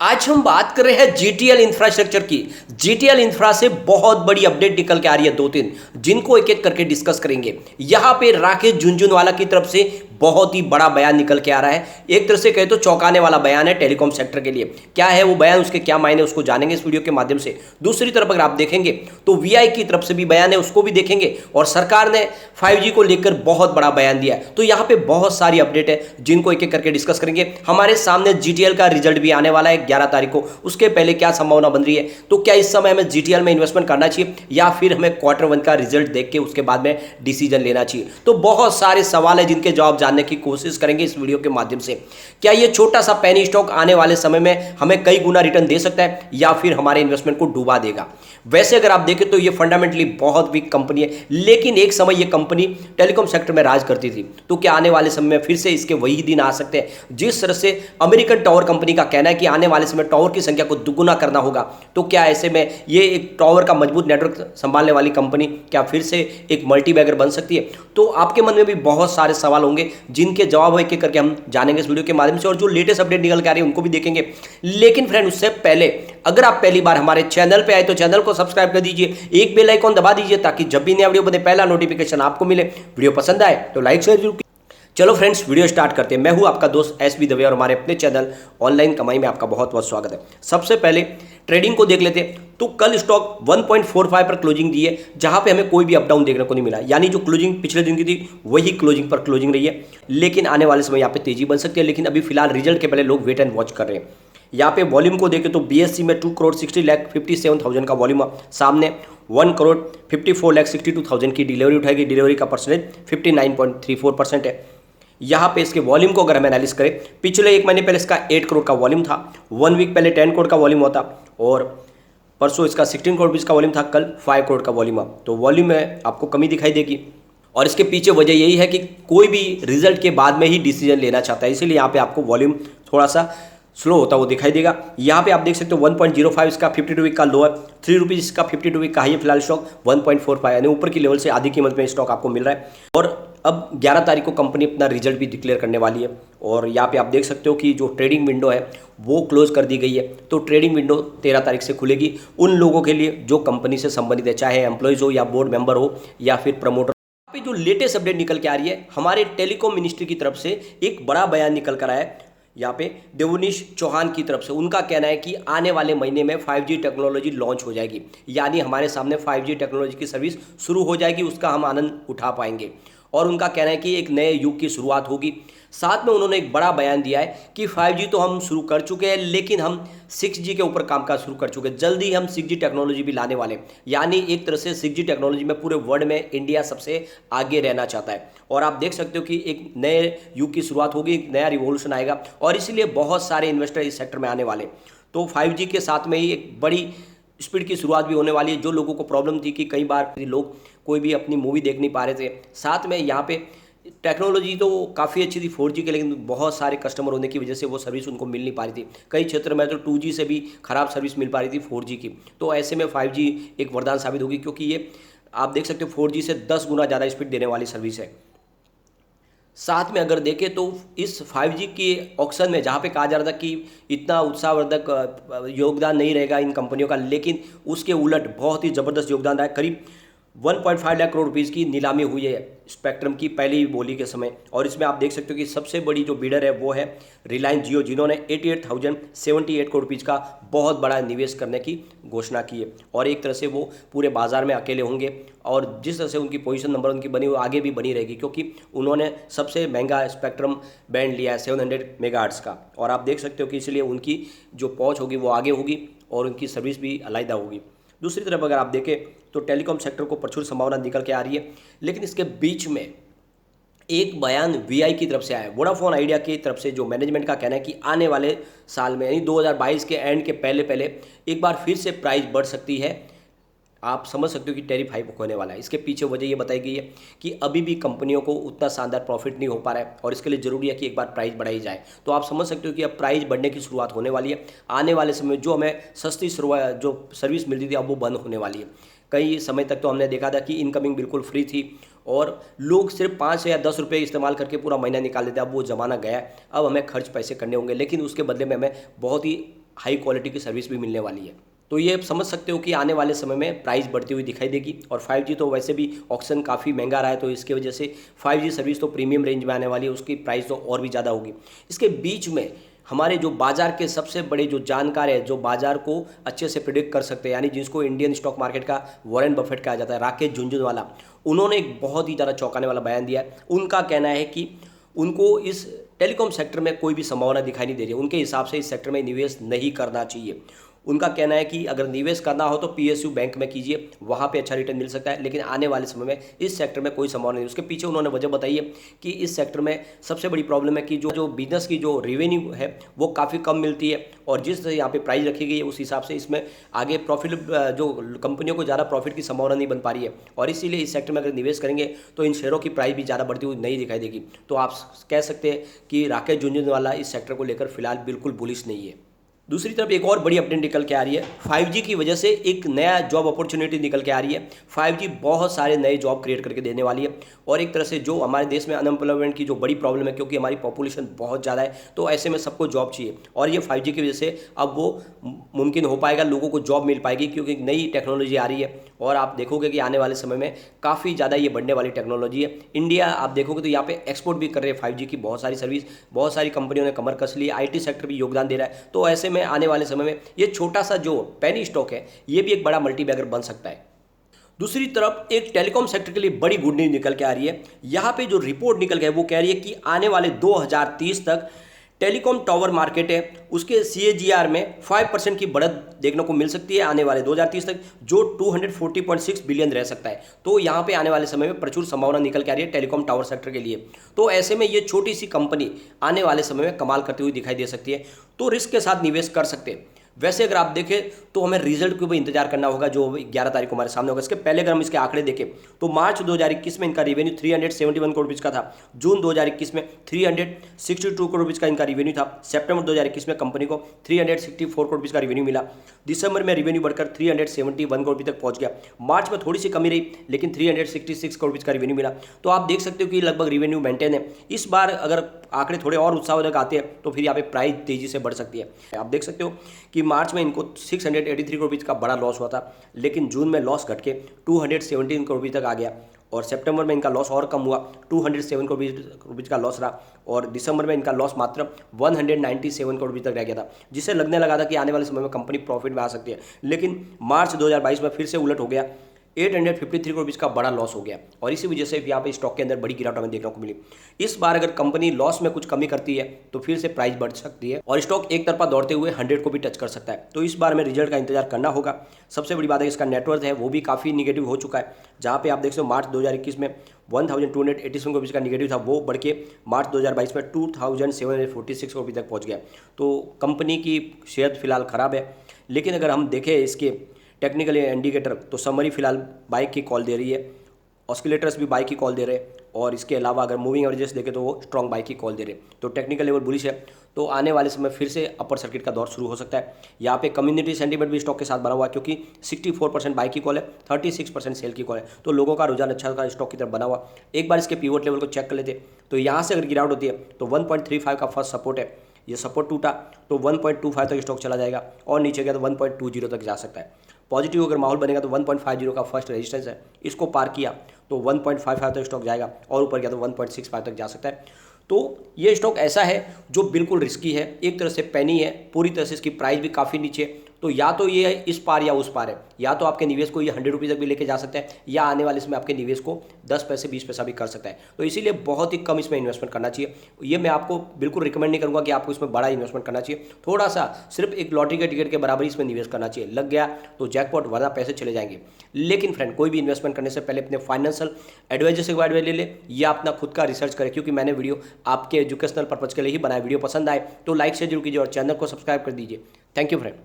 आज हम बात कर रहे हैं जीटीएल इंफ्रास्ट्रक्चर की। जीटीएल इंफ्रा से बहुत बड़ी अपडेट निकल के आ रही है, दो तीन, जिनको एक एक करके डिस्कस करेंगे। यहां पे राकेश झुनझुनवाला की तरफ से बहुत ही बड़ा बयान निकल के आ रहा है। एक तरह से कहे तो चौंकाने वाला बयान है टेलीकॉम सेक्टर के लिए। क्या है वो बयान, उसके क्या मायने, उसको जानेंगे इस वीडियो के माध्यम से। दूसरी तरफ अगर आप देखेंगे तो वीआई की तरफ से भी बयान है, उसको भी देखेंगे। और सरकार ने 5G को लेकर बहुत बड़ा बयान दिया है। तो यहाँ पे बहुत सारी अपडेट है जिनको एक एक करके डिस्कस करेंगे। हमारे सामने जीटीएल का रिजल्ट भी आने वाला है 11 तारीख को। उसके पहले क्या संभावना बन रही है, तो क्या इस समय हमें जीटीएल में इन्वेस्टमेंट करना चाहिए या फिर हमें Q1 का रिजल्ट देख के उसके बाद में डिसीजन लेना चाहिए। तो बहुत सारे सवाल है जिनके जवाब जानने की कोशिश करेंगे इस वीडियो के माध्यम से। क्या ये छोटा सा पेनी स्टॉक आने वाले समय में हमें कई गुना रिटर्न दे सकता है या फिर हमारे इन्वेस्टमेंट को डुबा देगा। वैसे अगर आप देखें तो ये फंडामेंटली बहुत वीक कंपनी है, लेकिन एक समय ये कंपनी टेलीकॉम सेक्टर में राज करती थी। तो क्या आने वाले समय में फिर से इसके वही दिन आ सकते हैं। जिस तरह से अमेरिकन टावर कंपनी का कहना है कि आने वाले समय टावर की संख्या को दुगुना करना होगा, तो क्या ऐसे में ये एक टावर का मजबूत नेटवर्क संभालने वाली कंपनी क्या फिर से एक मल्टीबैगर बन सकती है। तो आपके मन में भी बहुत सारे सवाल होंगे जिनके जवाब एक एक करके हम जानेंगे इस वीडियो के माध्यम से, और जो लेटेस्ट अपडेट निकल के आ रही है उनको भी देखेंगे। लेकिन फ्रेंड, उससे पहले अगर आप पहली बार हमारे चैनल पे आए तो चैनल को सब्सक्राइब कर दीजिए, एक बेल आइकॉन दबा दीजिए ताकि जब भी नया वीडियो बने पहला नोटिफिकेशन आपको मिले। वीडियो पसंद आए तो लाइक शेयर जरूर। चलो फ्रेंड्स, वीडियो स्टार्ट करते हैं। मैं हूं आपका दोस्त एसबी दवे और हमारे अपने चैनल ऑनलाइन कमाई में आपका बहुत बहुत स्वागत है। सबसे पहले ट्रेडिंग को देख लेते हैं। तो कल स्टॉक 1.45 पर क्लोजिंग दी है, जहां पे हमें कोई भी अप डाउन देखने को नहीं मिला। यानी जो क्लोजिंग पिछले दिन की थी वही क्लोजिंग पर क्लोजिंग रही है। लेकिन आने वाले समय यहाँ पे तेजी बन सकती है, लेकिन अभी फिलहाल रिजल्ट के पहले लोग वेट एंड वॉच कर रहे हैं। यहाँ पे वॉल्यूम को देखें तो बीएससी में 2,60,57,000 का वॉल्यूम सामने 1,54,62,000 की डिलीवरी उठाएगी। डिलीवरी का परसेंटेज 59.34% है। यहाँ पे इसके वॉल्यूम को अगर हम एनालिस करें, पिछले एक महीने पहले इसका 8 करोड़ का वॉल्यूम था, 1 वीक पहले 10 करोड़ का वॉल्यूम होता, और परसों इसका 16 करोड़ का वॉल्यूम था, कल 5 करोड़ का वॉल्यूम। तो वॉल्यूम में आपको कमी दिखाई देगी, और इसके पीछे वजह यही है कि कोई भी रिजल्ट के बाद में ही डिसीजन लेना चाहता है, इसीलिए यहाँ पे आपको वॉल्यूम थोड़ा सा स्लो होता वो दिखाई देगा। यहाँ पे आप देख सकते हो 1.05 इसका 52 वीक का लो है, 3 रुपीज़ इसका 52 वीक का हाई है। फिलहाल स्टॉक 1.45 यानी ऊपर की लेवल से आधी कीमत में स्टॉक आपको मिल रहा है। और अब 11 तारीख को कंपनी अपना रिजल्ट भी डिक्लेयर करने वाली है, और यहाँ पे आप देख सकते हो कि जो ट्रेडिंग विंडो है वो क्लोज कर दी गई है। तो ट्रेडिंग विंडो 13 तारीख से खुलेगी उन लोगों के लिए जो कंपनी से संबंधित है, चाहे एम्प्लॉयज़ हो या बोर्ड मेंबर हो या फिर प्रमोटर। पे जो लेटेस्ट अपडेट निकल के आ रही है, हमारे टेलीकॉम मिनिस्ट्री की तरफ से एक बड़ा बयान निकल कर आया है। यहाँ पे देवनीश चौहान की तरफ से उनका कहना है कि आने वाले महीने में 5G टेक्नोलॉजी लॉन्च हो जाएगी, यानी हमारे सामने 5G टेक्नोलॉजी की सर्विस शुरू हो जाएगी, उसका हम आनंद उठा पाएंगे। और उनका कहना है कि एक नए युग की शुरुआत होगी। साथ में उन्होंने एक बड़ा बयान दिया है कि 5G तो हम शुरू कर चुके हैं, लेकिन हम 6G के ऊपर कामकाज शुरू कर चुके हैं। जल्दी हम 6G टेक्नोलॉजी भी लाने वाले हैं। यानी एक तरह से 6G टेक्नोलॉजी में पूरे वर्ल्ड में इंडिया सबसे आगे रहना चाहता है। और आप देख सकते हो कि एक नए युग की शुरुआत होगी, एक नया रिवॉल्यूशन आएगा, और इसीलिए बहुत सारे इन्वेस्टर इस सेक्टर में आने वाले। तो 5G के साथ में ही एक बड़ी स्पीड की शुरुआत भी होने वाली है। जो लोगों को प्रॉब्लम थी कि कई बार लोग कोई भी अपनी मूवी देख नहीं पा रहे थे, साथ में यहाँ पे टेक्नोलॉजी तो काफ़ी अच्छी थी 4G के, लेकिन बहुत सारे कस्टमर होने की वजह से वो सर्विस उनको मिल नहीं पा रही थी। कई क्षेत्र में तो 2G से भी खराब सर्विस मिल पा रही थी 4G की। तो ऐसे में 5G एक वरदान साबित होगी, क्योंकि ये आप देख सकते हो 4G से 10 गुना ज़्यादा स्पीड देने वाली सर्विस है। साथ में अगर देखें तो इस 5G के ऑक्शन में, जहाँ पे कहा जा रहा था कि इतना उत्साहवर्धक योगदान नहीं रहेगा इन कंपनियों का, लेकिन उसके उलट बहुत ही ज़बरदस्त योगदान रहा है। करीब 1.5 लाख करोड़ रुपीज़ की नीलामी हुई है स्पेक्ट्रम की पहली बोली के समय, और इसमें आप देख सकते हो कि सबसे बड़ी जो बिडर है वो है रिलायंस जियो, जिन्होंने 88,078 करोड़ रुपीज़ का बहुत बड़ा निवेश करने की घोषणा की है। और एक तरह से वो पूरे बाजार में अकेले होंगे, और जिस तरह से उनकी पोजीशन नंबर उनकी बनी वो आगे भी बनी रहेगी, क्योंकि उन्होंने सबसे महंगा स्पेक्ट्रम बैंड लिया है 700 मेगाहर्ट्ज़ का। और आप देख सकते हो कि इसलिए उनकी जो पहुँच होगी वो आगे होगी, और उनकी सर्विस भी अलग होगी। दूसरी तरफ अगर आप देखें तो टेलीकॉम सेक्टर को प्रचुर संभावना निकल के आ रही है, लेकिन इसके बीच में एक बयान वीआई की तरफ से आया है, वोडाफोन आइडिया की तरफ से, जो मैनेजमेंट का कहना है कि आने वाले साल में यानी 2022 के एंड के पहले पहले एक बार फिर से प्राइस बढ़ सकती है। आप समझ सकते हो कि टैरिफ हाइक होने वाला है। इसके पीछे वजह ये बताई गई है कि अभी भी कंपनियों को उतना शानदार प्रॉफिट नहीं हो पा रहा है, और इसके लिए ज़रूरी है कि एक बार प्राइस बढ़ाई जाए। तो आप समझ सकते हो कि अब प्राइस बढ़ने की शुरुआत होने वाली है। आने वाले समय जो हमें सस्ती शुरुआत जो सर्विस मिलती थी अब वो बंद होने वाली है। कई समय तक तो हमने देखा था कि इनकमिंग बिल्कुल फ्री थी, और लोग सिर्फ 5 या 10 रुपये इस्तेमाल करके पूरा महीना निकाल देते। अब वो ज़माना गया है, अब हमें खर्च पैसे करने होंगे, लेकिन उसके बदले में हमें बहुत ही हाई क्वालिटी की सर्विस भी मिलने वाली है। तो ये आप समझ सकते हो कि आने वाले समय में प्राइस बढ़ती हुई दिखाई देगी। और 5G तो वैसे भी ऑक्शन काफ़ी महंगा रहा है, तो इसके वजह से 5G सर्विस तो प्रीमियम रेंज में आने वाली है, उसकी प्राइस तो और भी ज़्यादा होगी। इसके बीच में हमारे जो बाजार के सबसे बड़े जो जानकार है, जो बाजार को अच्छे से प्रिडिक्ट कर सकते हैं, यानी जिसको इंडियन स्टॉक मार्केट का वॉरेन बफेट कहा जाता है, राकेश झुनझुनवाला, उन्होंने एक बहुत ही ज़्यादा चौंकाने वाला बयान दिया है। उनका कहना है कि उनको इस टेलीकॉम सेक्टर में कोई भी संभावना दिखाई नहीं दे रही है। उनके हिसाब से इस सेक्टर में निवेश नहीं करना चाहिए। उनका कहना है कि अगर निवेश करना हो तो PSU बैंक में कीजिए, वहाँ पे अच्छा रिटर्न मिल सकता है, लेकिन आने वाले समय में इस सेक्टर में कोई संभावना नहीं। उसके पीछे उन्होंने वजह बताई है कि इस सेक्टर में सबसे बड़ी प्रॉब्लम है कि जो बिजनेस की जो रेवेन्यू है वो काफ़ी कम मिलती है, और जिस यहाँ पे प्राइस रखी गई है उस हिसाब से इसमें आगे प्रॉफिट, जो कंपनियों को ज़्यादा प्रॉफिट की संभावना नहीं बन पा रही है, और इसीलिए इस सेक्टर में अगर निवेश करेंगे तो इन शेयरों की प्राइस भी ज़्यादा बढ़ती हुई नहीं दिखाई देगी। तो आप कह सकते हैं कि राकेश झुनझुनवाला इस सेक्टर को लेकर फिलहाल बिल्कुल बुलिश नहीं है। दूसरी तरफ एक और बड़ी अपडेट निकल के आ रही है। 5G की वजह से एक नया जॉब अपॉर्चुनिटी निकल के आ रही है। 5G बहुत सारे नए जॉब क्रिएट करके देने वाली है, और एक तरह से जो हमारे देश में अनएम्प्लॉयमेंट की जो बड़ी प्रॉब्लम है, क्योंकि हमारी पॉपुलेशन बहुत ज़्यादा है, तो ऐसे में सबको जॉब चाहिए, और ये 5G की वजह से अब वो मुमकिन हो पाएगा, लोगों को जॉब मिल पाएगी, क्योंकि नई टेक्नोलॉजी आ रही है। और आप देखोगे कि आने वाले समय में काफ़ी ज़्यादा ये बढ़ने वाली टेक्नोलॉजी है। इंडिया आप देखोगे तो यहाँ पे एक्सपोर्ट भी कर रहे हैं 5G की बहुत सारी सर्विस, बहुत सारी कंपनियों ने कमर कस ली, IT सेक्टर भी योगदान दे रहा है। तो ऐसे में आने वाले समय में ये छोटा सा जो पेनी स्टॉक है, ये भी एक बड़ा मल्टीबैगर बन सकता है। दूसरी तरफ एक टेलीकॉम सेक्टर के लिए बड़ी गुड न्यूज निकल के आ रही है। यहाँ पे जो रिपोर्ट निकल के है वो कह रही है कि आने वाले 2030 तक टेलीकॉम टावर मार्केट है उसके CAGR में 5% की बढ़त देखने को मिल सकती है आने वाले 2030 तक, जो 240.6 बिलियन रह सकता है। तो यहाँ पे आने वाले समय में प्रचुर संभावना निकल के आ रही है टेलीकॉम टावर सेक्टर के लिए। तो ऐसे में ये छोटी सी कंपनी आने वाले समय में कमाल करती हुई दिखाई दे सकती है, तो रिस्क के साथ निवेश कर सकते हैं। वैसे अगर आप देखें तो हमें रिजल्ट को भी इंतजार करना होगा, जो 11 तारीख को हमारे सामने होगा। इसके पहले अगर हम इसके आंकड़े देखें तो मार्च 2021 में इनका रेवेन्यू 371 करोड़ रुपये का था, जून 2021 में 362 करोड़ रुपये का इनका रेवेन्यू था, सितंबर 2021 में कंपनी को 364 करोड़ रुपये का रेवेन्यू मिला, दिसंबर में रेवेन्यू बढ़कर 371 करोड़ रुपये तक पहुंच गया, मार्च में थोड़ी सी कमी रही लेकिन 366 करोड़ रुपये का रेवेन्यू मिला। तो आप देख सकते हो कि लगभग रेवेन्यू मेंटेन है। इस बार अगर आंकड़े थोड़े और उत्साहवर्धक आते हैं तो फिर यहाँ पे प्राइस तेजी से बढ़ सकती है। आप देख सकते हो कि मार्च में इनको 683 करोड़ रुपये का बड़ा लॉस हुआ था, लेकिन जून में लॉस घट के 217 करोड़ रुपये तक आ गया, और सितंबर में इनका लॉस और कम हुआ, 207 करोड़ रुपये का लॉस रहा, और दिसंबर में इनका लॉस मात्र 197 करोड़ रुपये तक रह गया था, जिससे लगने लगा था कि आने वाले समय में कंपनी प्रॉफिट में आ सकती है। लेकिन मार्च 2022 में फिर से उलट हो गया, 853 करोड़ रुपये का बड़ा लॉस हो गया, और इसी वजह से यहाँ पे स्टॉक के अंदर बड़ी गिरावट हमें देखने को मिली। इस बार अगर कंपनी लॉस में कुछ कमी करती है तो फिर से प्राइस बढ़ सकती है, और स्टॉक एक तरफा दौड़ते हुए 100 को भी टच कर सकता है। तो इस बार में रिजल्ट का इंतजार करना होगा। सबसे बड़ी बात है इसका नेटवर्थ है वो भी काफ़ी निगेटिव हो चुका है, जहाँ पे आप देख सकते हो मार्च 2021 में 1287 करोड़ रुपये का निगेटिव था, वो बढ़ के मार्च 2022 में 2746 करोड़ रुपये तक पहुँच गया। तो कंपनी की सेहत फिलहाल ख़राब है, लेकिन अगर हम देखें इसके टेक्निकल इंडिकेटर तो समरी फिलहाल बाइक की कॉल दे रही है, ऑस्किलेटर्स भी बाइक की कॉल दे रहे हैं, और इसके अलावा अगर मूविंग एवरेजेस देखें तो वो स्ट्रॉन्ग बाइक की कॉल दे रहे हैं। तो टेक्निकल लेवल बुलिश है, तो आने वाले समय फिर से अपर सर्किट का दौर शुरू हो सकता है। यहाँ पे कम्युनिटी सेंटीमेंट भी स्टॉक के साथ बना हुआ है, क्योंकि 64% बाइक की कॉल है, 36% सेल की कॉल है, तो लोगों का रुझान अच्छा का स्टॉक की तरफ बना हुआ। एक बार इसके पिवट लेवल को चेक कर लेते तो यहाँ से अगर गिरावट होती है तो 1.35 का फर्स्ट सपोर्ट है, ये सपोर्ट टूटा तो 1.25 तक स्टॉक चला जाएगा, और नीचे गया तो 1.20 तक जा सकता है। पॉजिटिव अगर माहौल बनेगा तो 1.50 का फर्स्ट रेजिस्टेंस है, इसको पार किया तो 1.55 तक स्टॉक जाएगा, और ऊपर गया तो 1.65 तक जा सकता है। तो ये स्टॉक ऐसा है जो बिल्कुल रिस्की है, एक तरह से पेनी है, पूरी तरह से इसकी प्राइस भी काफ़ी नीचे। तो या तो ये इस पार या उस पार है, या तो आपके निवेश को ये 100 रुपये तक भी लेके जा सकता है, या आने वाले इसमें आपके निवेश को 10 पैसे 20 पैसा भी कर सकता है। तो इसीलिए बहुत ही कम इसमें इन्वेस्टमेंट करना चाहिए। ये मैं आपको बिल्कुल रिकमेंड नहीं करूँगा कि आपको इसमें बड़ा इन्वेस्टमेंट करना चाहिए, थोड़ा सा सिर्फ एक लॉटरी के टिकट के बराबर इसमें निवेश करना चाहिए। लग गया तो जैकपॉट, वरना पैसे चले जाएंगे। लेकिन फ्रेंड, कोई भी इन्वेस्टमेंट करने से पहले अपने फाइनेंशियल एडवाइजर से एडवाइस ले ले, या अपना खुद का रिसर्च करें, क्योंकि मैंने वीडियो आपके एजुकेशनल पर्पज के लिए ही बनाया। वीडियो पसंद आए तो लाइक शेयर जरूर कीजिए और चैनल को सब्सक्राइब कर दीजिए। Thank you friend.